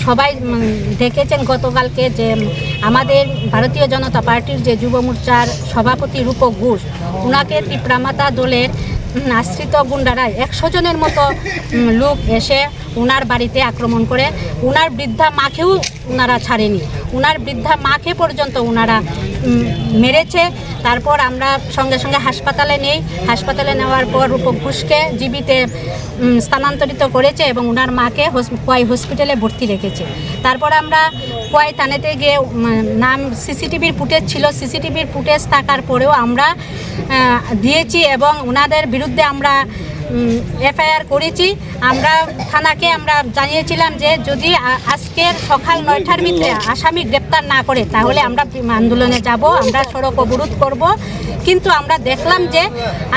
সবাই দেখেছেন গতকালকে যে আমাদের ভারতীয় জনতা পার্টির যে যুব মোর্চার সভাপতি রূপক ঘোষ, ওনাকে তীব্রামাতা দলের আশ্রিত গুন্ডারা 100 জনের মতো লোক এসে ওনার বাড়িতে আক্রমণ করে ওনার বৃদ্ধা মাকেও ওনারা ছাড়েনি, ওনার বৃদ্ধা মাকে পর্যন্ত ওনারা মেরেছে। তারপর আমরা সঙ্গে সঙ্গে হাসপাতালে নেই, হাসপাতালে নেওয়ার পর রূপক ঘোষকে জীবিতে স্থানান্তরিত করেছে এবং ওনার মাকে খোয়াই হসপিটালে ভর্তি রেখেছে। তারপর আমরা খোয়াই থানাতে গিয়ে নাম সিসিটিভির ফুটেজ ছিল, সিসিটিভির ফুটেজ থাকার পরেও আমরা দিয়েছি এবং ওনাদের বিরুদ্ধে আমরা এফআইআর করেছি। আমরা থানাকে আমরা জানিয়েছিলাম যে যদি আজকের সকাল 9টার ভিতরে আসামি গ্রেপ্তার না করে তাহলে আমরা আন্দোলনে যাব, আমরা সড়ক অবরোধ করব। কিন্তু আমরা দেখলাম যে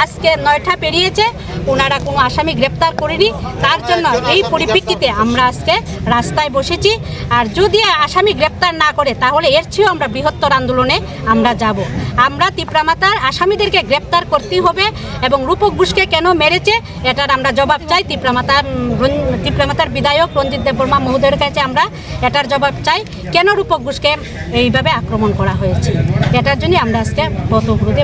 আজকে 9টা পেরিয়েছে, ওনারা কোনো আসামি গ্রেপ্তার করেনি। তার জন্য এই পরিপ্রেক্ষিতে আমরা আজকে রাস্তায় বসেছি। আর যদি আসামি গ্রেপ্তার না করে তাহলে এর চেয়েও আমরা বৃহত্তর আন্দোলনে আমরা যাব। আমরা তীব্রামাতার আসামিদেরকে গ্রেপ্তার করতেই হবে এবং রূপক ঘোষকে কেন মেরেছে এটার আমরা জবাব চাই। তীব্রামাতার বিধায়ক রঞ্জিত দেববর্মা মহোদয়ের কাছে আমরা এটার জবাব চাই, কেন রূপক ঘোষকে এইভাবে আক্রমণ করা হয়েছে। এটার জন্য আমরা আজকে পথ অবরোধে